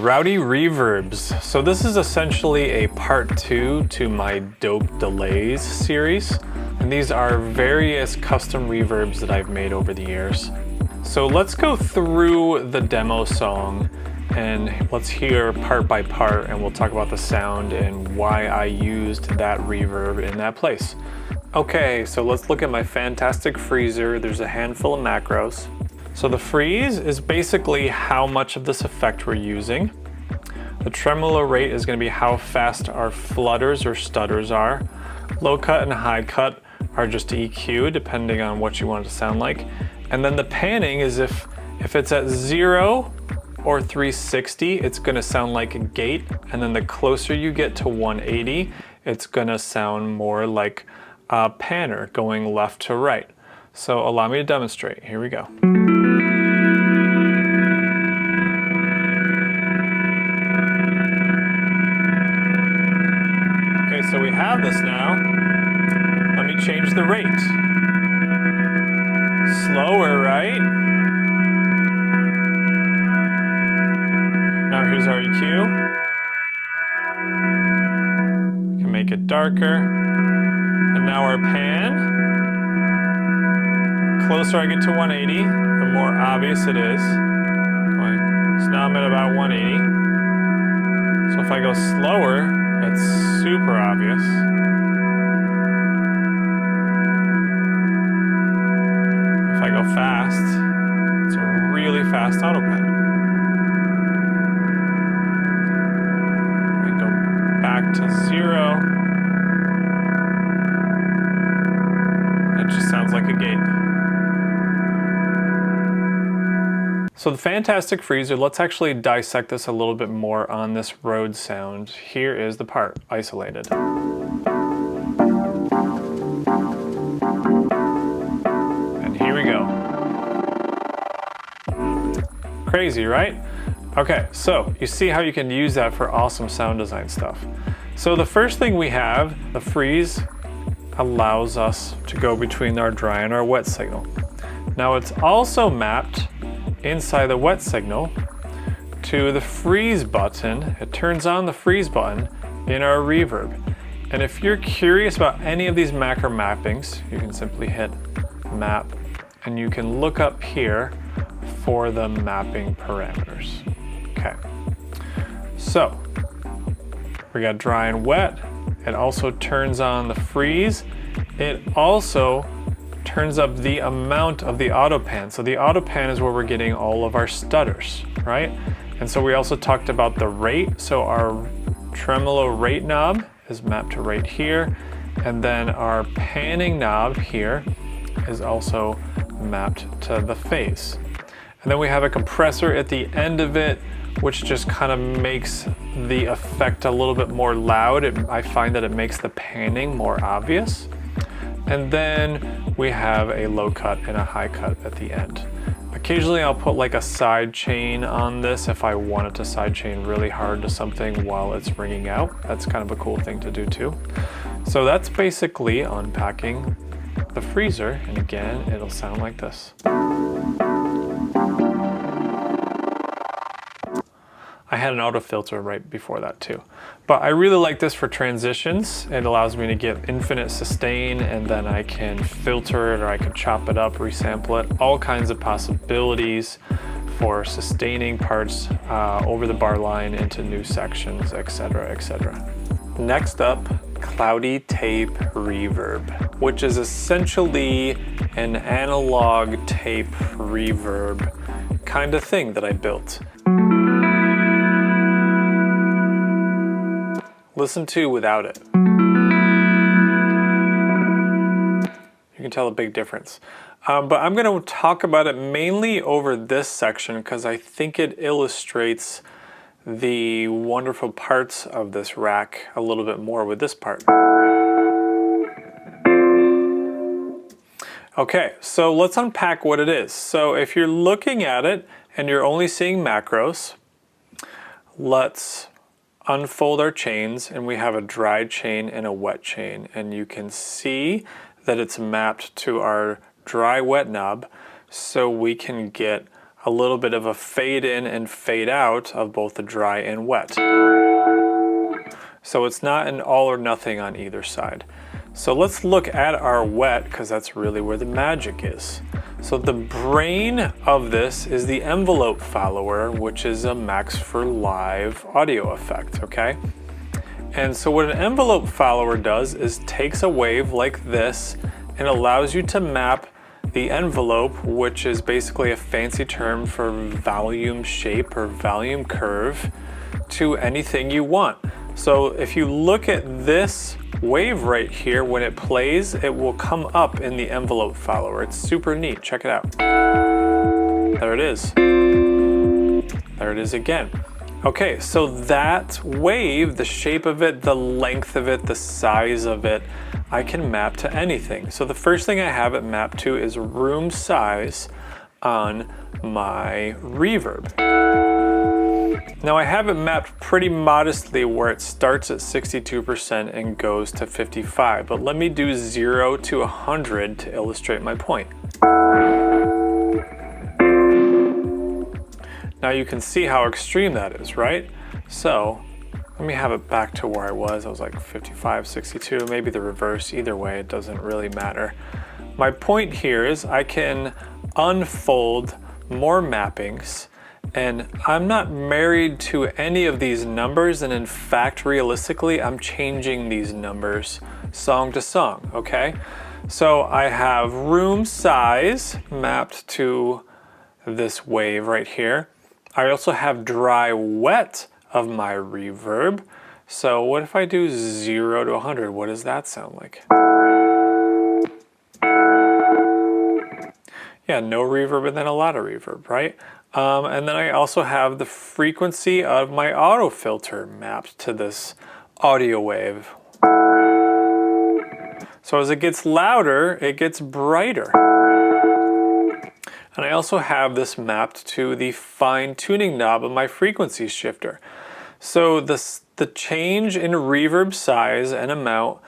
Rowdy Reverbs. So this is essentially a part 2 to my Dope Delays series. And these are various custom reverbs that I've made over the years. So let's go through the demo song and let's hear part by part, and we'll talk about the sound and why I used that reverb in that place. Okay, so let's look at my fantastic freezer. There's a handful of macros. So the freeze is basically how much of this effect we're using. The tremolo rate is going to be how fast our flutters or stutters are. Low cut and high cut are just EQ depending on what you want it to sound like. And then the panning is if it's at 0 or 360, it's going to sound like a gate. And then the closer you get to 180, it's going to sound more like a panner going left to right. So allow me to demonstrate. Here we go. Okay, so we have this now. Let me change the rate. Slower, right? Now here's our EQ. We can make it darker. And now our pan. Closer I get to 180, the more obvious it is. So now I'm at about 180. So if I go slower, it's super obvious. If I go fast, it's a really fast auto pen. I go back to 0. It just sounds like a gate. So the fantastic freezer, let's actually dissect this a little bit more on this Rode sound. Here is the part, isolated. And here we go. Crazy, right? Okay, so you see how you can use that for awesome sound design stuff. So the first thing we have, the freeze allows us to go between our dry and our wet signal. Now it's also mapped inside the wet signal to the freeze button. It turns on the freeze button in our reverb. And if you're curious about any of these macro mappings, you can simply hit map and you can look up here for the mapping parameters. Okay, so we got dry and wet. It also turns on the freeze. It also turns up the amount of the auto pan. So the auto pan is where we're getting all of our stutters, right? And so we also talked about the rate. So our tremolo rate knob is mapped to right here. And then our panning knob here is also mapped to the phase. And then we have a compressor at the end of it, which just kind of makes the effect a little bit more loud. I find that it makes the panning more obvious. And then we have a low cut and a high cut at the end. Occasionally I'll put like a side chain on this if I wanted to side chain really hard to something while it's ringing out. That's kind of a cool thing to do too. So that's basically unpacking the freezer. And again, it'll sound like this. I had an auto filter right before that too. But I really like this for transitions. It allows me to get infinite sustain, and then I can filter it or I can chop it up, resample it, all kinds of possibilities for sustaining parts over the bar line into new sections, etc., etc. Next up, Cloudy Tape Reverb, which is essentially an analog tape reverb kind of thing that I built. Listen to without it. You can tell a big difference. But I'm going to talk about it mainly over this section because I think it illustrates the wonderful parts of this rack a little bit more with this part. Okay, so let's unpack what it is. So if you're looking at it and you're only seeing macros, let's unfold our chains, and we have a dry chain and a wet chain, and you can see that it's mapped to our dry wet knob, so we can get a little bit of a fade in and fade out of both the dry and wet. So it's not an all or nothing on either side. So let's look at our wet, because that's really where the magic is. So the brain of this is the envelope follower, which is a Max for Live audio effect, okay? And so what an envelope follower does is takes a wave like this and allows you to map the envelope, which is basically a fancy term for volume shape or volume curve, to anything you want. So if you look at this wave right here, when it plays, it will come up in the envelope follower. It's super neat. Check it out. There it is. There it is again. Okay, so that wave, the shape of it, the length of it, the size of it, I can map to anything. So the first thing I have it mapped to is room size on my reverb. Now I have it mapped pretty modestly where it starts at 62% and goes to 55, but let me do 0 to 100 to illustrate my point. Now you can see how extreme that is, right? So let me have it back to where I was like 55, 62, maybe the reverse, either way, it doesn't really matter. My point here is I can unfold more mappings, and I'm not married to any of these numbers, and in fact, realistically, I'm changing these numbers song to song, okay? So I have room size mapped to this wave right here. I also have dry wet of my reverb. So what if I do 0 to 100? What does that sound like? Yeah, no reverb and then a lot of reverb, right? And then I also have the frequency of my auto filter mapped to this audio wave. So as it gets louder, it gets brighter. And I also have this mapped to the fine tuning knob of my frequency shifter. So the change in reverb size and amount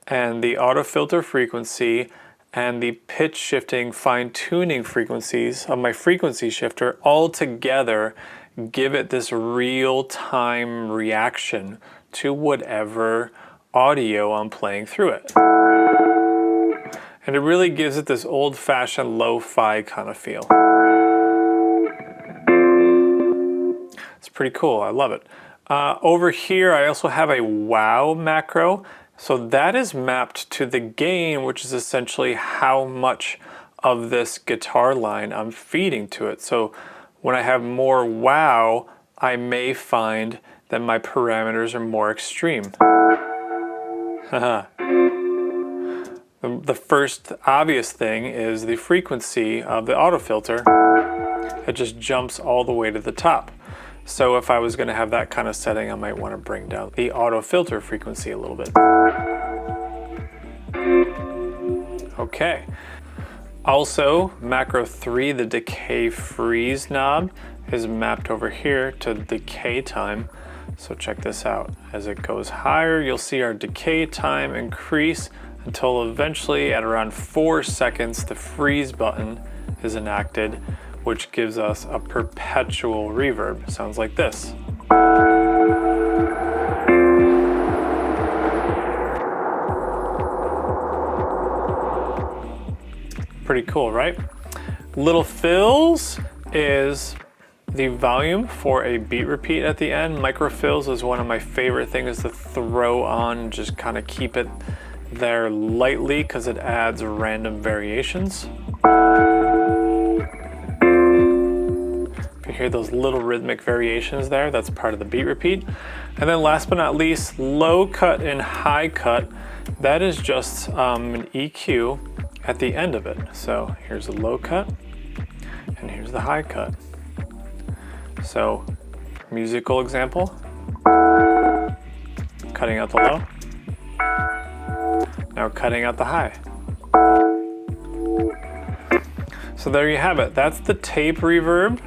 and the auto filter frequency and the pitch shifting fine tuning frequencies of my frequency shifter all together give it this real time reaction to whatever audio I'm playing through it. And it really gives it this old-fashioned lo-fi kind of feel. It's pretty cool, I love it. Over here I also have a wow macro. So that is mapped to the gain, which is essentially how much of this guitar line I'm feeding to it. So when I have more wow, I may find that my parameters are more extreme. The first obvious thing is the frequency of the auto filter. It just jumps all the way to the top. So if I was going to have that kind of setting, I might want to bring down the auto filter frequency a little bit. Okay. Also, macro 3, the decay freeze knob, is mapped over here to decay time. So check this out. As it goes higher, you'll see our decay time increase until eventually at around 4 seconds, the freeze button is enacted, which gives us a perpetual reverb. Sounds like this. Pretty cool, right? Little fills is the volume for a beat repeat at the end. Micro fills is one of my favorite things to throw on, just kind of keep it there lightly because it adds random variations. If you hear those little rhythmic variations there, that's part of the beat repeat. And then last but not least, low cut and high cut. That is just an EQ at the end of it. So here's the low cut and here's the high cut. So musical example, cutting out the low. Now cutting out the high. So there you have it. That's the tape reverb.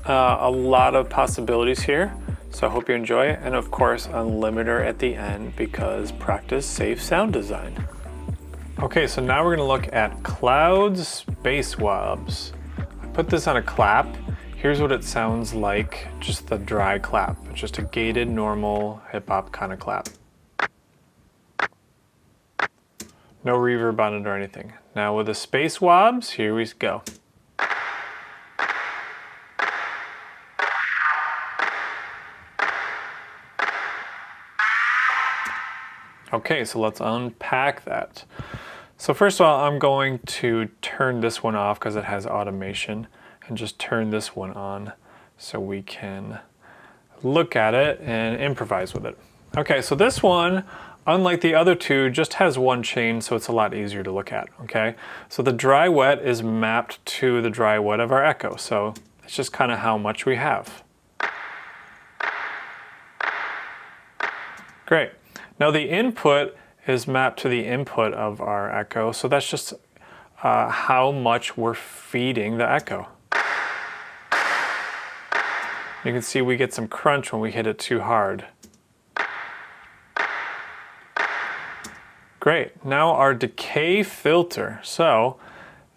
A lot of possibilities here. So I hope you enjoy it. And of course, a limiter at the end because practice safe sound design. Okay, so now we're gonna look at Cloud Space Swabs. I put this on a clap. here's what it sounds like, just the dry clap. It's just a gated, normal hip-hop kind of clap. No reverb on it or anything. Now with the space swabs, here we go. Okay, so let's unpack that. So first of all, I'm going to turn this one off because it has automation, and just turn this one on so we can look at it and improvise with it. Okay, so this one, unlike the other two, just has one chain, so it's a lot easier to look at, okay? So the dry wet is mapped to the dry wet of our echo, so it's just kind of how much we have. Great. Now the input is mapped to the input of our echo, so that's just how much we're feeding the echo. You can see we get some crunch when we hit it too hard. Great, now our decay filter. So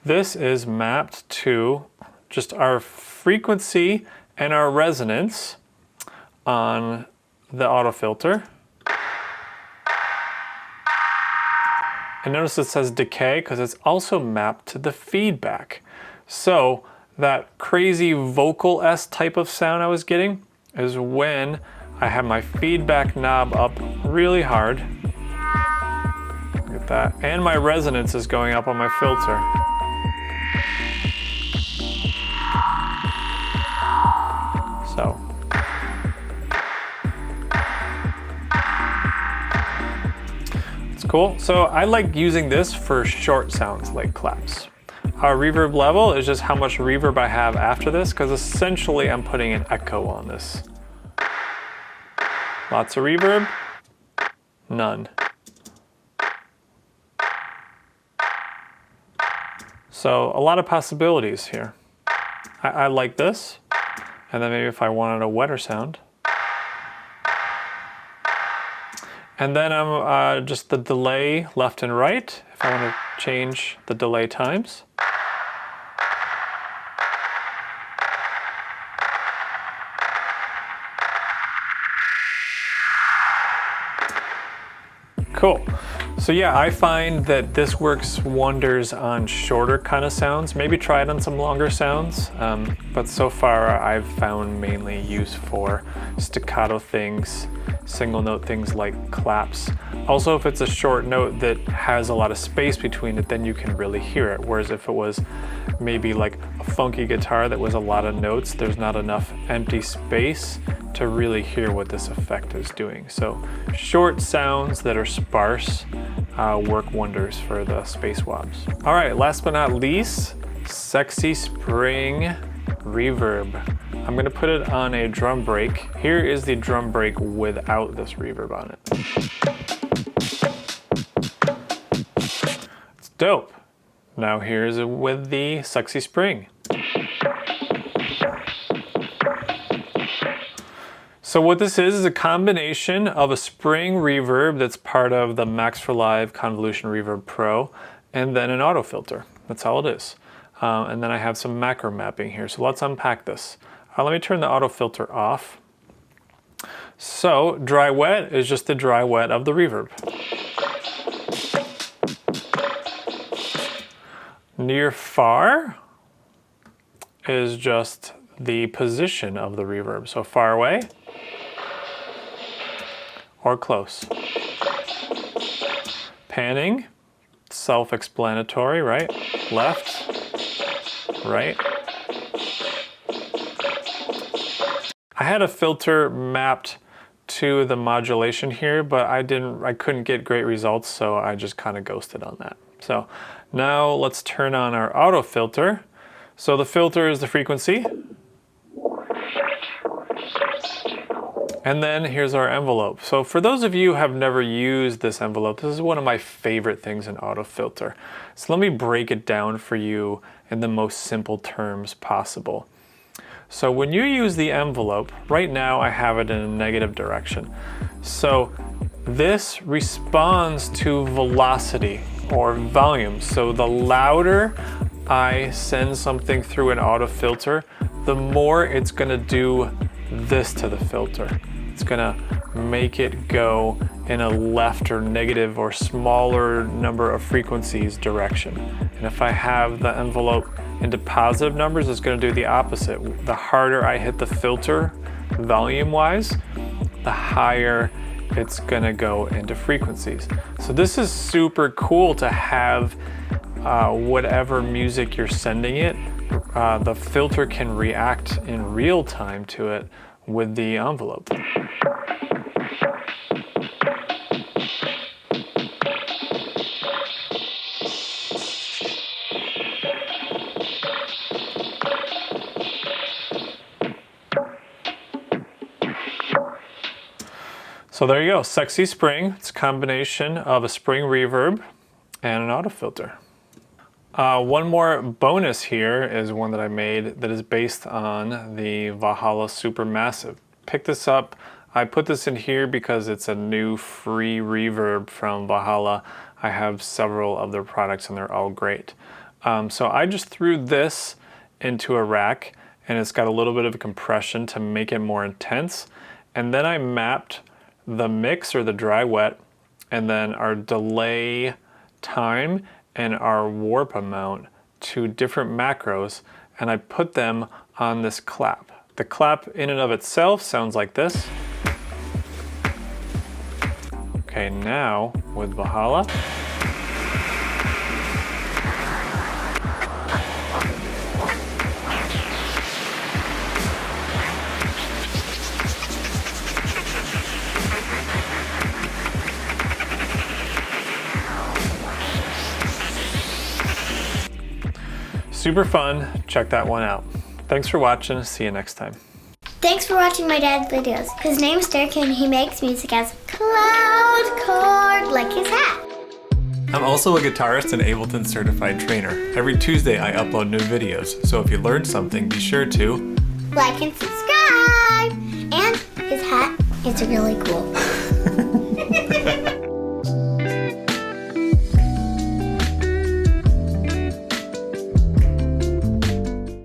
this is mapped to just our frequency and our resonance on the auto filter. And notice it says decay because it's also mapped to the feedback. So that crazy vocal-esque type of sound I was getting is when I have my feedback knob up really hard. Look at that. And my resonance is going up on my filter. So. Cool. So I like using this for short sounds like claps. Our reverb level is just how much reverb I have after this, because essentially I'm putting an echo on this. Lots of reverb, none. So a lot of possibilities here. I like this, and then maybe if I wanted a wetter sound. And then I'm just the delay left and right, if I want to change the delay times. Cool. So yeah, I find that this works wonders on shorter kind of sounds. Maybe try it on some longer sounds, but so far I've found mainly use for staccato things, single note things like claps. Also, if it's a short note that has a lot of space between it, then you can really hear it. Whereas if it was maybe like a funky guitar that was a lot of notes, there's not enough empty space to really hear what this effect is doing. So short sounds that are sparse work wonders for the space swabs. All right, last but not least, Sexy Spring Reverb. I'm gonna put it on a drum break. Here is the drum break without this reverb on it. It's dope. Now here's it with the Sexy Spring. So what this is a combination of a spring reverb that's part of the Max for Live Convolution Reverb Pro, and then an auto filter. That's all it is. And then I have some macro mapping here. So let's unpack this. Let me turn the auto filter off. So dry wet is just the dry wet of the reverb. Near far is just the position of the reverb. So far away or close. Panning, self-explanatory, right? Left, right. I had a filter mapped to the modulation here, but I couldn't get great results, so I just kind of ghosted on that. So now let's turn on our auto filter. So the filter is the frequency. And then here's our envelope. So for those of you who have never used this envelope, this is one of my favorite things in auto filter. So let me break it down for you in the most simple terms possible. So when you use the envelope, right now I have it in a negative direction. So this responds to velocity or volume. So the louder I send something through an auto filter, the more it's gonna do this to the filter. It's gonna make it go in a left or negative or smaller number of frequencies direction. And if I have the envelope into positive numbers, it's gonna do the opposite. The harder I hit the filter volume-wise, the higher it's gonna go into frequencies. So this is super cool to have whatever music you're sending it, the filter can react in real time to it with the envelope. So there you go, Sexy Spring. It's a combination of a spring reverb and an auto filter. One more bonus here is one that I made that is based on the Valhalla Supermassive. Pick this up. I put this in here because it's a new free reverb from Valhalla. I have several of their products and they're all great. So I just threw this into a rack and it's got a little bit of a compression to make it more intense. And then I mapped the mix or the dry wet and then our delay time and our warp amount to different macros, and I put them on this clap. The clap in and of itself sounds like this. Okay, now with Valhalla. Super fun, check that one out. Thanks for watching, see you next time. Thanks for watching my dad's videos. His name's Derek and he makes music as Cloudchord, like his hat. I'm also a guitarist and Ableton certified trainer. Every Tuesday I upload new videos, so if you learned something, be sure to like and subscribe. And his hat is really cool.